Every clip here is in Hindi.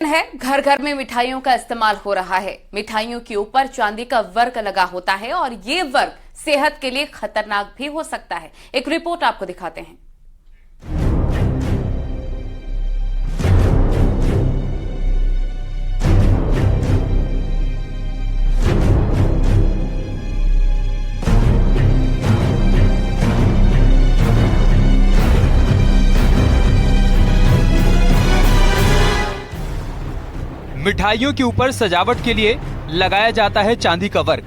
है घर घर में मिठाइयों का इस्तेमाल हो रहा है। मिठाइयों के ऊपर चांदी का वर्क लगा होता है और ये वर्क सेहत के लिए खतरनाक भी हो सकता है। एक रिपोर्ट आपको दिखाते हैं। मिठाइयों के ऊपर सजावट के लिए लगाया जाता है चांदी का वर्क।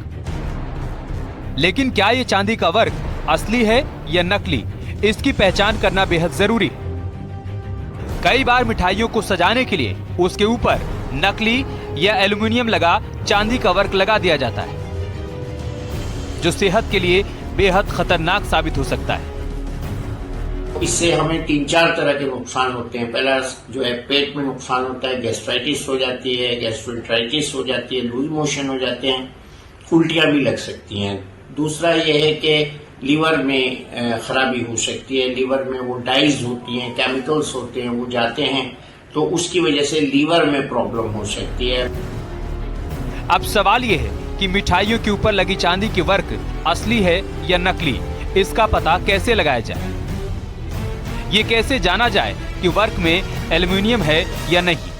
लेकिन क्या ये चांदी का वर्क असली है या नकली, इसकी पहचान करना बेहद जरूरी है। कई बार मिठाइयों को सजाने के लिए उसके ऊपर नकली या एल्युमिनियम लगा चांदी का वर्क लगा दिया जाता है, जो सेहत के लिए बेहद खतरनाक साबित हो सकता है। इससे हमें 3-4 तरह के नुकसान होते हैं। पहला जो है पेट में नुकसान होता है, गैस्ट्राइटिस हो जाती है, गैस्ट्रोएंटेराइटिस हो जाती है, लूज मोशन हो जाते हैं, उल्टियां भी लग सकती हैं। दूसरा यह है कि लीवर में खराबी हो सकती है। लीवर में वो डाइज होती हैं, केमिकल्स होते हैं, वो जाते हैं, तो उसकी वजह से लीवर में प्रॉब्लम हो सकती है। अब सवाल ये है कि मिठाइयों के ऊपर लगी चांदी की वर्क असली है या नकली, इसका पता कैसे लगाया जाए? ये कैसे जाना जाए कि वर्क में एल्युमिनियम है या नहीं?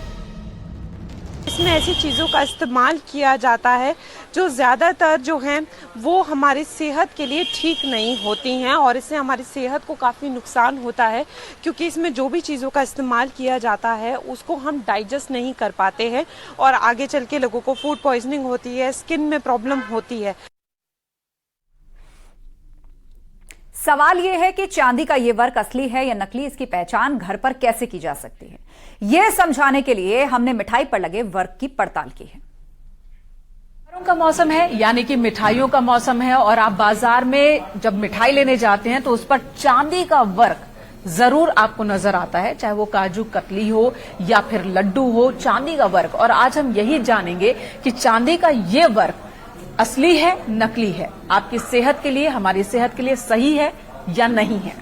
इसमें ऐसी चीज़ों का इस्तेमाल किया जाता है जो ज़्यादातर जो हैं वो हमारी सेहत के लिए ठीक नहीं होती हैं और इससे हमारी सेहत को काफ़ी नुकसान होता है, क्योंकि इसमें जो भी चीज़ों का इस्तेमाल किया जाता है उसको हम डाइजेस्ट नहीं कर पाते हैं और आगे चल के लोगों को फूड पॉइजनिंग होती है, स्किन में प्रॉब्लम होती है। सवाल यह है कि चांदी का ये वर्क असली है या नकली, इसकी पहचान घर पर कैसे की जा सकती है? यह समझाने के लिए हमने मिठाई पर लगे वर्क की पड़ताल की है। त्योहारों का मौसम है, यानी कि मिठाइयों का मौसम है, और आप बाजार में जब मिठाई लेने जाते हैं तो उस पर चांदी का वर्क जरूर आपको नजर आता है, चाहे वो काजू कतली हो या फिर लड्डू हो, चांदी का वर्क। और आज हम यही जानेंगे कि चांदी का ये वर्क असली है, नकली है, आपकी सेहत के लिए, हमारी सेहत के लिए सही है या नहीं है।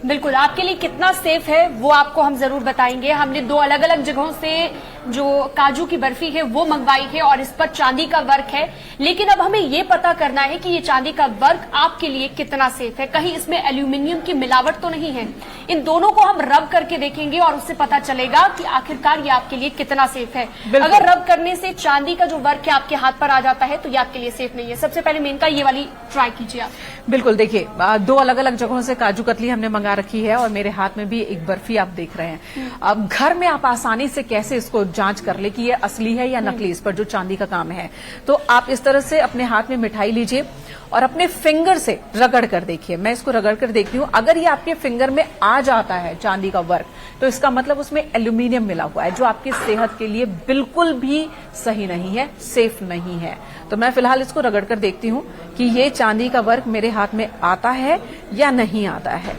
बिल्कुल, आपके लिए कितना सेफ है वो आपको हम जरूर बताएंगे। हमने 2 अलग अलग जगहों से जो काजू की बर्फी है वो मंगवाई है और इस पर चांदी का वर्क है, लेकिन अब हमें ये पता करना है कि ये चांदी का वर्क आपके लिए कितना सेफ है, कहीं इसमें एल्यूमिनियम की मिलावट तो नहीं है। इन दोनों को हम रब करके देखेंगे और उससे पता चलेगा कि आखिरकार ये आपके लिए कितना सेफ है। अगर रब करने से चांदी का जो वर्क है आपके हाथ पर आ जाता है तो ये आपके लिए सेफ नहीं है। सबसे पहले मेनका ये वाली ट्राई कीजिए आप। बिल्कुल, देखिए 2 अलग अलग जगहों से काजू कतली हमने मंगा रखी है और मेरे हाथ में भी एक बर्फी आप देख रहे हैं। अब घर में आप आसानी से कैसे इसको जांच कर ले कि ये असली है या नकली, इस पर जो चांदी का काम है। तो आप इस तरह से अपने हाथ में मिठाई लीजिए और अपने फिंगर से रगड़ कर देखिए। मैं इसको रगड़ कर देखती हूं, अगर ये आपके फिंगर में आ जाता है चांदी का वर्क, तो इसका मतलब उसमें एल्यूमिनियम मिला हुआ है, जो आपकी सेहत के लिए बिल्कुल भी सही नहीं है, सेफ नहीं है। तो मैं फिलहाल इसको रगड़ कर देखती हूं कि ये चांदी का वर्क मेरे हाथ में आता है या नहीं आता है।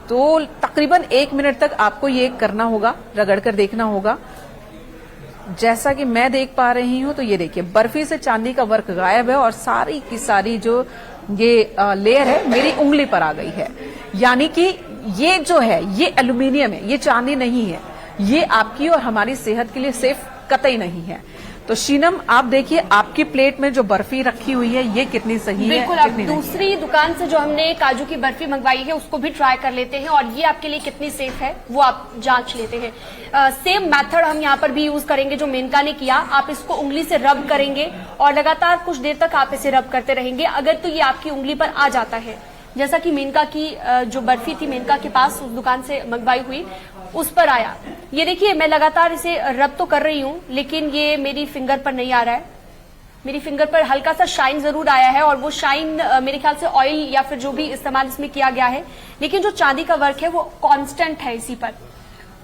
तो तकरीबन 1 मिनट तक आपको ये करना होगा, रगड़ कर देखना होगा। जैसा कि मैं देख पा रही हूं, तो ये देखिए बर्फी से चांदी का वर्क गायब है और सारी की सारी जो ये लेयर है मेरी उंगली पर आ गई है। यानी कि ये जो है ये एल्यूमिनियम है, ये चांदी नहीं है। ये आपकी और हमारी सेहत के लिए सेफ कतई नहीं है। तो शीनम, आप देखिए आपकी प्लेट में जो बर्फी रखी हुई है ये कितनी सही है? बिल्कुल, अब दूसरी दुकान से जो हमने काजू की बर्फी मंगवाई है उसको भी ट्राई कर लेते हैं और ये आपके लिए कितनी सेफ है वो आप जांच लेते हैं। सेम मेथड हम यहाँ पर भी यूज करेंगे जो मेनका ने किया। आप इसको उंगली से रब करेंगे और लगातार कुछ देर तक आप इसे रब करते रहेंगे। अगर तो ये आपकी उंगली पर आ जाता है, जैसा कि मेनका की जो बर्फी थी मेनका के पास उस दुकान से मंगवाई हुई, उस पर आया। ये देखिए मैं लगातार इसे रब तो कर रही हूं, लेकिन ये मेरी फिंगर पर नहीं आ रहा है। मेरी फिंगर पर हल्का सा शाइन जरूर आया है और वो शाइन मेरे ख्याल से ऑयल या फिर जो भी इस्तेमाल इसमें किया गया है, लेकिन जो चांदी का वर्क है वो कांस्टेंट है इसी पर।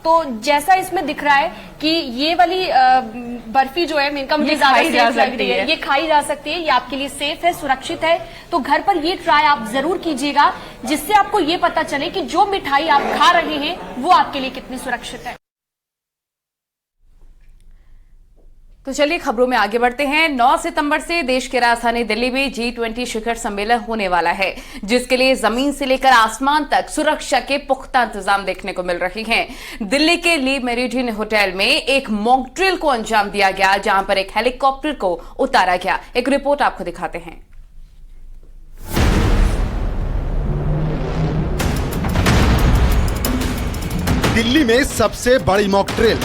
तो जैसा इसमें दिख रहा है कि ये वाली बर्फी जो है मेनका मुझे ज्यादा सेफ लग रही है, ये खाई जा सकती है, ये आपके लिए सेफ है, सुरक्षित है। तो घर पर ये ट्राई आप जरूर कीजिएगा, जिससे आपको ये पता चले कि जो मिठाई आप खा रहे हैं वो आपके लिए कितनी सुरक्षित है। तो चलिए खबरों में आगे बढ़ते हैं। 9 सितंबर से देश की राजधानी दिल्ली में G20 शिखर सम्मेलन होने वाला है, जिसके लिए जमीन से लेकर आसमान तक सुरक्षा के पुख्ता इंतजाम देखने को मिल रही हैं। दिल्ली के ली मेरिडियन होटल में एक मॉक ड्रिल को अंजाम दिया गया, जहां पर एक हेलीकॉप्टर को उतारा गया। एक रिपोर्ट आपको दिखाते हैं। दिल्ली में सबसे बड़ी मॉक ड्रिल,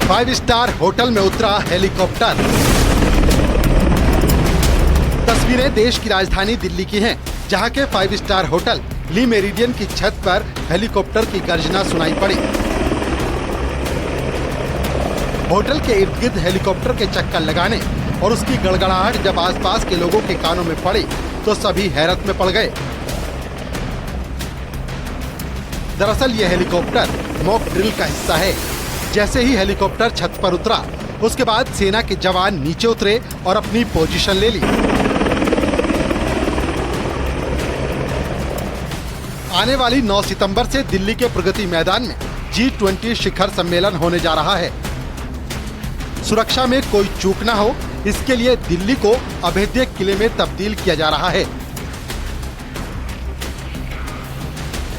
5 स्टार होटल में उतरा हेलीकॉप्टर। तस्वीरें देश की राजधानी दिल्ली की हैं, जहां के 5 स्टार होटल ली मेरिडियन की छत पर हेलीकॉप्टर की गर्जना सुनाई पड़ी। होटल के इर्द गिर्द हेलीकॉप्टर के चक्कर लगाने और उसकी गड़गड़ाहट जब आसपास के लोगों के कानों में पड़ी तो सभी हैरत में पड़ गए। दरअसल ये हेलीकॉप्टर मॉक ड्रिल का हिस्सा है। जैसे ही हेलीकॉप्टर छत पर उतरा, उसके बाद सेना के जवान नीचे उतरे और अपनी पोजीशन ले ली। आने वाली 9 सितंबर से दिल्ली के प्रगति मैदान में G20 शिखर सम्मेलन होने जा रहा है। सुरक्षा में कोई चूक न हो, इसके लिए दिल्ली को अभेद्य किले में तब्दील किया जा रहा है।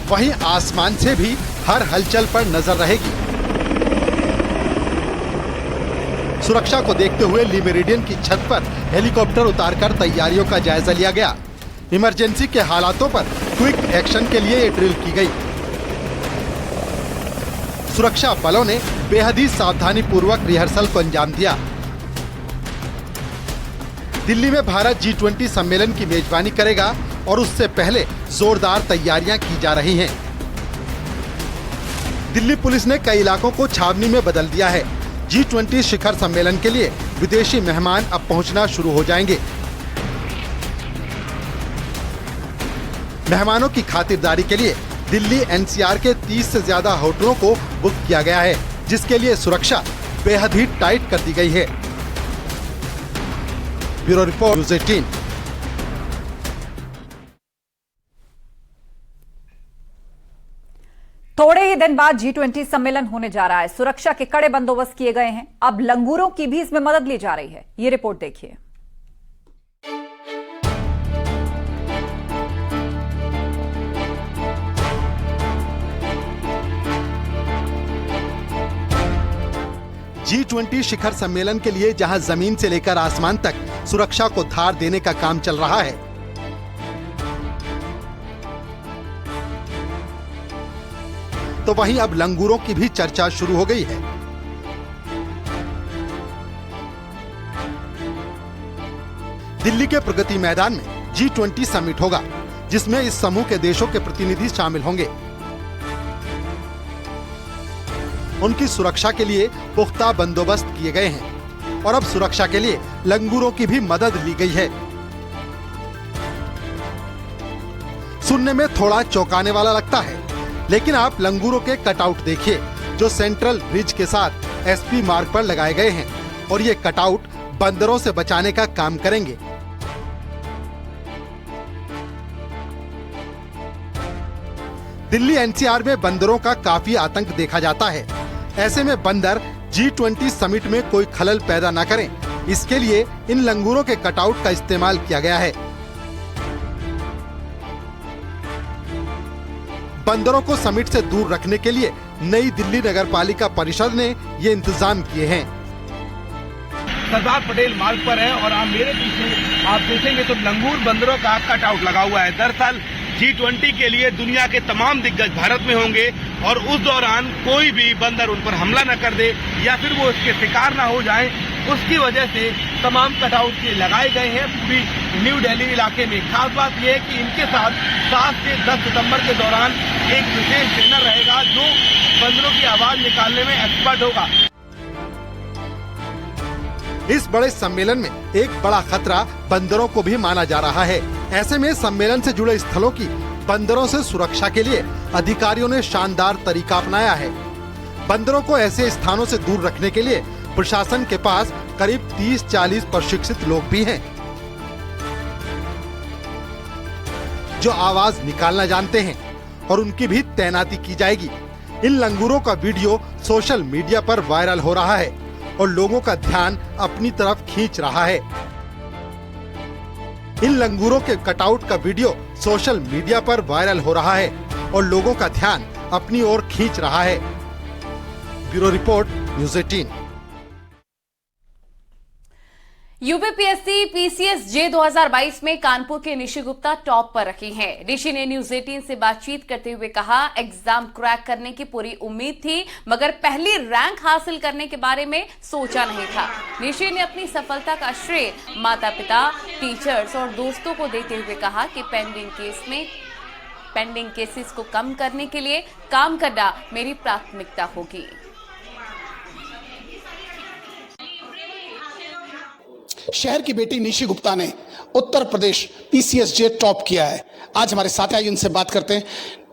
वहीं आसमान से भी हर हलचल पर नजर रहेगी। सुरक्षा को देखते हुए ली मेरिडियन की छत पर हेलीकॉप्टर उतारकर तैयारियों का जायजा लिया गया। इमरजेंसी के हालातों पर क्विक एक्शन के लिए ये ड्रिल की गई। सुरक्षा बलों ने बेहद ही सावधानी पूर्वक रिहर्सल को अंजाम दिया। दिल्ली में भारत G20 सम्मेलन की मेजबानी करेगा और उससे पहले जोरदार तैयारियां की जा रही हैं। दिल्ली पुलिस ने कई इलाकों को छावनी में बदल दिया है। G20 शिखर सम्मेलन के लिए विदेशी मेहमान अब पहुंचना शुरू हो जाएंगे। मेहमानों की खातिरदारी के लिए दिल्ली NCR के 30 से ज्यादा होटलों को बुक किया गया है, जिसके लिए सुरक्षा बेहद ही टाइट कर दी गई है। Bureau report news 18। थोड़े ही दिन बाद G20 सम्मेलन होने जा रहा है। सुरक्षा के कड़े बंदोबस्त किए गए हैं। अब लंगूरों की भी इसमें मदद ली जा रही है। ये रिपोर्ट देखिए। G20 शिखर सम्मेलन के लिए जहां जमीन से लेकर आसमान तक सुरक्षा को धार देने का काम चल रहा है, तो वहीं अब लंगूरों की भी चर्चा शुरू हो गई है। दिल्ली के प्रगति मैदान में G20 समिट होगा, जिसमें इस समूह के देशों के प्रतिनिधि शामिल होंगे। उनकी सुरक्षा के लिए पुख्ता बंदोबस्त किए गए हैं और अब सुरक्षा के लिए लंगूरों की भी मदद ली गई है। सुनने में थोड़ा चौंकाने वाला लगता है, लेकिन आप लंगूरों के कटआउट देखिए, जो सेंट्रल ब्रिज के साथ SP मार्ग पर लगाए गए हैं, और ये कटआउट बंदरों से बचाने का काम करेंगे। दिल्ली NCR में बंदरों का काफी आतंक देखा जाता है। ऐसे में बंदर G20 समिट में कोई खलल पैदा न करें, इसके लिए इन लंगूरों के कटआउट का इस्तेमाल किया गया है। बंदरों को समिट से दूर रखने के लिए नई दिल्ली नगरपालिका परिषद ने ये इंतजाम किए हैं। सरदार पटेल मार्ग पर है और आप मेरे पीछे आप देखेंगे तो लंगूर बंदरों का कटआउट लगा हुआ है। दरअसल G20 के लिए दुनिया के तमाम दिग्गज भारत में होंगे और उस दौरान कोई भी बंदर उन पर हमला न कर दे या फिर वो इसके शिकार न हो जाए, उसकी वजह से तमाम कटआउट लगाए गए हैं पूरी न्यू दिल्ली इलाके में। खास बात यह है कि इनके साथ 7 से 10 सितंबर के दौरान एक विशेष ट्रेनर रहेगा जो बंदरों की आवाज निकालने में एक्सपर्ट होगा। इस बड़े सम्मेलन में एक बड़ा खतरा बंदरों को भी माना जा रहा है। ऐसे में सम्मेलन से जुड़े स्थलों की बंदरों से सुरक्षा के लिए अधिकारियों ने शानदार तरीका अपनाया है। बंदरों को ऐसे स्थानों से दूर रखने के लिए प्रशासन के पास करीब 30-40 प्रशिक्षित लोग भी हैं, जो आवाज निकालना जानते हैं और उनकी भी तैनाती की जाएगी। इन लंगूरों का वीडियो सोशल मीडिया पर वायरल हो रहा है और लोगों का ध्यान अपनी तरफ खींच रहा है। इन लंगूरों के कटआउट का वीडियो सोशल मीडिया पर वायरल हो रहा है और लोगों का ध्यान अपनी ओर खींच रहा है। Bureau report, news 18। UPPSC PCS J 2022 में कानपुर के निशी गुप्ता टॉप पर रही हैं। निशी ने न्यूज़ 18 से बातचीत करते हुए कहा, एग्जाम क्रैक करने की पूरी उम्मीद थी, मगर पहली रैंक हासिल करने के बारे में सोचा नहीं था। निशी ने अपनी सफलता का श्रेय माता पिता, टीचर्स और दोस्तों को देते हुए कहा कि पेंडिंग केसेस को कम करने के लिए काम करना मेरी प्राथमिकता होगी। शहर की बेटी निशी गुप्ता ने उत्तर प्रदेश पीसीएस जे टॉप किया है। आज हमारे साथ आइए उनसे बात करते हैं।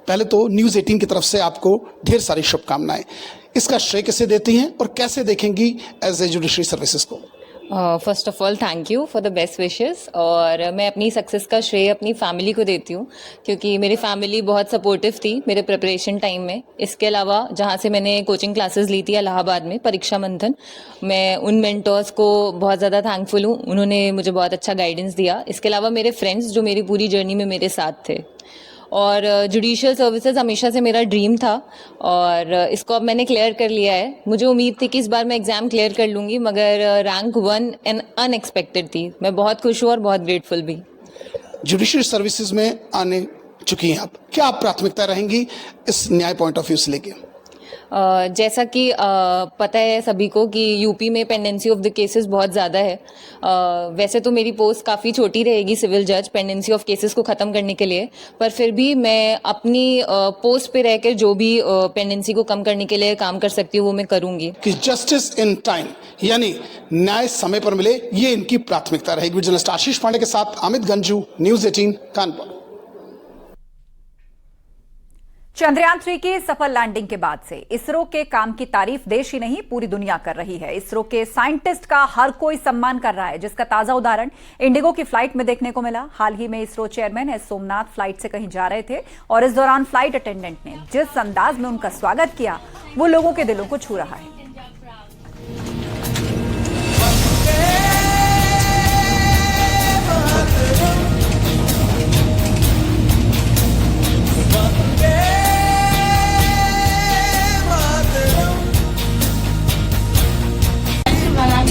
पहले तो न्यूज़ 18 की तरफ से आपको ढेर सारी शुभकामनाएं। इसका श्रेय किसे देती हैं और कैसे देखेंगी एज ए जुडिशरी सर्विसेज को? First of all thank you for the best wishes. और मैं अपनी सक्सेस का श्रेय अपनी फैमिली को देती हूँ, क्योंकि मेरी फैमिली बहुत सपोर्टिव थी मेरे प्रिपरेशन टाइम में। इसके अलावा जहाँ से मैंने कोचिंग क्लासेस ली थी इलाहाबाद में, परीक्षा मंथन, मैं उन मेंटर्स को बहुत ज़्यादा थैंकफुल हूँ। उन्होंने मुझे बहुत अच्छा गाइडेंस दिया। इसके अलावा मेरे फ्रेंड्स जो मेरी पूरी जर्नी में मेरे साथ थे। और जुडिशियल सर्विसेज हमेशा से मेरा ड्रीम था और इसको अब मैंने क्लियर कर लिया है। मुझे उम्मीद थी कि इस बार मैं एग्जाम क्लियर कर लूँगी, मगर रैंक 1 एंड अनएक्सपेक्टेड थी। मैं बहुत खुश हूँ और बहुत ग्रेटफुल भी। जुडिशरी सर्विसेज में आने चुकी हैं आप, क्या आप प्राथमिकता रहेंगी इस न्याय पॉइंट ऑफ व्यू से लेके? जैसा कि पता है सभी को कि यूपी में पेंडेंसी ऑफ द केसेस बहुत ज़्यादा है। वैसे तो मेरी पोस्ट काफ़ी छोटी रहेगी सिविल जज पेंडेंसी ऑफ केसेस को ख़त्म करने के लिए, पर फिर भी मैं अपनी पोस्ट पे रहकर जो भी पेंडेंसी को कम करने के लिए काम कर सकती हूँ वो मैं करूँगी। कि जस्टिस इन टाइम यानी न्याय समय पर मिले, ये इनकी प्राथमिकता रहेगी। जर्नलिस्ट आशीष पांडे के साथ अमित गंजू, न्यूज़ 18 कानपुर। चंद्रयान 3 की सफल लैंडिंग के बाद से इसरो के काम की तारीफ देश ही नहीं पूरी दुनिया कर रही है। इसरो के साइंटिस्ट का हर कोई सम्मान कर रहा है, जिसका ताजा उदाहरण इंडिगो की फ्लाइट में देखने को मिला। हाल ही में ISRO chairman S Somnath flight से कहीं जा रहे थे और इस दौरान फ्लाइट अटेंडेंट ने जिस अंदाज में उनका स्वागत किया वो लोगों के दिलों को छू रहा है।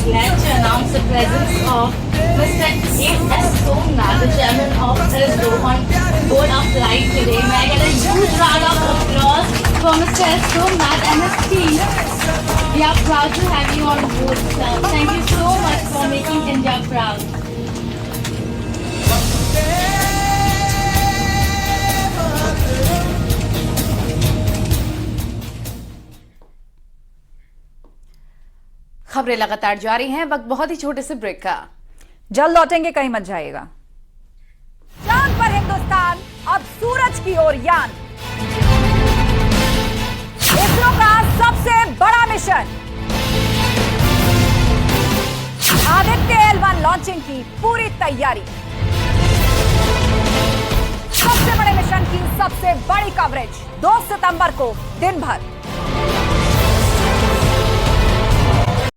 Glad to announce the presence of Mr. A.S. Somnath, the chairman of ISRO, on board our flight today. May I get a huge round of applause for Mr. S. Somnath and his team. We are proud to have you on board, sir. Thank you so much for making India proud. खबरें लगातार जारी हैं। वक्त बहुत ही छोटे से ब्रेक का। जल्द लौटेंगे, कहीं मत जाइएगा। चांद पर हिंदुस्तान, अब सूरज की ओर यान। इसरो का सबसे बड़ा मिशन, आदित्य L1 लॉन्चिंग की पूरी तैयारी। सबसे बड़े मिशन की सबसे बड़ी कवरेज 2 सितंबर को दिन भर।